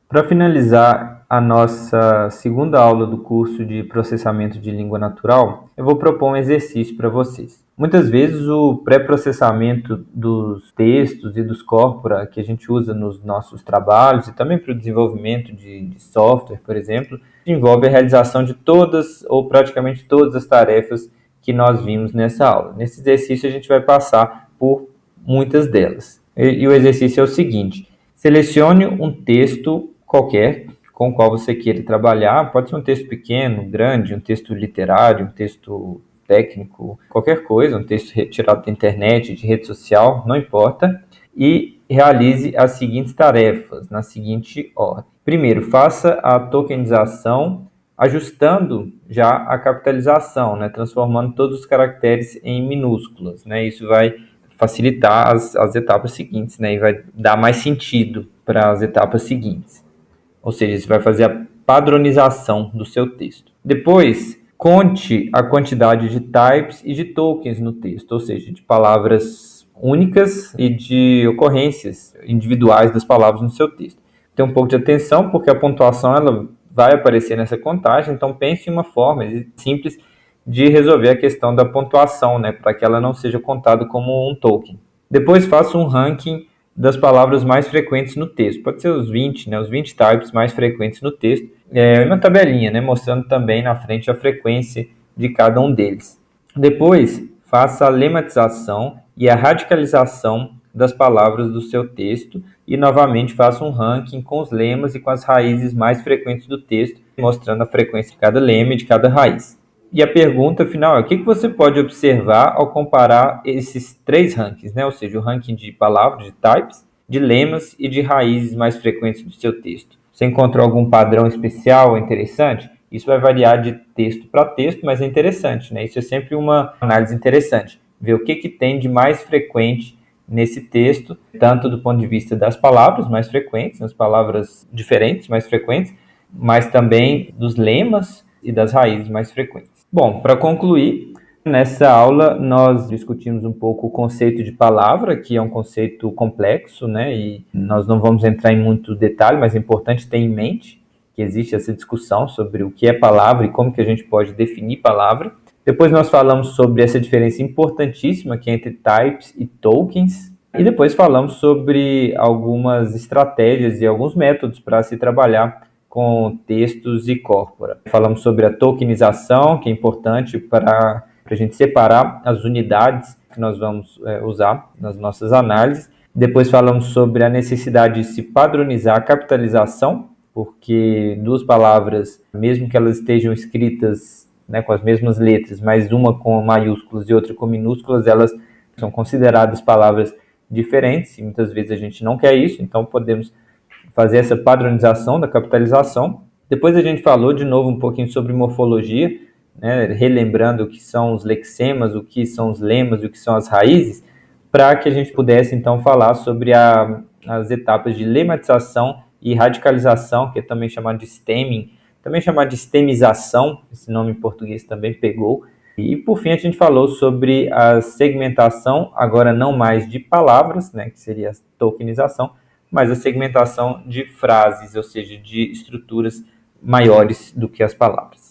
Para finalizar a nossa segunda aula do curso de processamento de língua natural, eu vou propor um exercício para vocês. Muitas vezes o pré-processamento dos textos e dos corpora que a gente usa nos nossos trabalhos e também para o desenvolvimento de software, por exemplo, envolve a realização de todas ou praticamente todas as tarefas que nós vimos nessa aula. Nesse exercício a gente vai passar por muitas delas. E o exercício é o seguinte: selecione um texto qualquer com o qual você queira trabalhar. Pode ser um texto pequeno, grande, um texto literário, um texto técnico, qualquer coisa, um texto retirado da internet, de rede social, não importa. E realize as seguintes tarefas, na seguinte ordem. Primeiro, faça a tokenização ajustando já a capitalização, né, transformando todos os caracteres em minúsculas, né, isso vai facilitar as etapas seguintes, né, e vai dar mais sentido para as etapas seguintes. Ou seja, você vai fazer a padronização do seu texto. Depois, conte a quantidade de types e de tokens no texto, ou seja, de palavras únicas e de ocorrências individuais das palavras no seu texto. Tenha um pouco de atenção, porque a pontuação ela vai aparecer nessa contagem, então pense em uma forma simples de resolver a questão da pontuação, né, para que ela não seja contada como um token. Depois faça um ranking das palavras mais frequentes no texto. Pode ser os 20, né, os 20 types mais frequentes no texto. Uma tabelinha, né, mostrando também na frente a frequência de cada um deles. Depois, faça a lematização e a radicalização das palavras do seu texto e, novamente, faça um ranking com os lemas e com as raízes mais frequentes do texto, mostrando a frequência de cada lema e de cada raiz. E a pergunta final é: o que você pode observar ao comparar esses três rankings, né? Ou seja, o ranking de palavras, de types, de lemas e de raízes mais frequentes do seu texto. Você encontrou algum padrão especial interessante? Isso vai variar de texto para texto, mas é interessante, né? Isso é sempre uma análise interessante. Ver o que tem de mais frequente nesse texto, tanto do ponto de vista das palavras mais frequentes, as palavras diferentes mais frequentes, mas também dos lemas e das raízes mais frequentes. Bom, para concluir, nessa aula nós discutimos um pouco o conceito de palavra, que é um conceito complexo, né? E nós não vamos entrar em muito detalhe, mas é importante ter em mente que existe essa discussão sobre o que é palavra e como que a gente pode definir palavra. Depois nós falamos sobre essa diferença importantíssima que é entre types e tokens. E depois falamos sobre algumas estratégias e alguns métodos para se trabalhar com textos e corpora. Falamos sobre a tokenização, que é importante para a gente separar as unidades que nós vamos usar nas nossas análises. Depois falamos sobre a necessidade de se padronizar a capitalização, porque duas palavras, mesmo que elas estejam escritas, né, com as mesmas letras, mas uma com maiúsculas e outra com minúsculas, elas são consideradas palavras diferentes, e muitas vezes a gente não quer isso, então podemos fazer essa padronização da capitalização. Depois a gente falou de novo um pouquinho sobre morfologia, né, relembrando o que são os lexemas, o que são os lemas e o que são as raízes, para que a gente pudesse então falar sobre as etapas de lematização e radicalização, que é também chamado de stemming, também chamado de stemização, esse nome em português também pegou. E por fim a gente falou sobre a segmentação, agora não mais de palavras, né, que seria a tokenização, mas a segmentação de frases, ou seja, de estruturas maiores do que as palavras.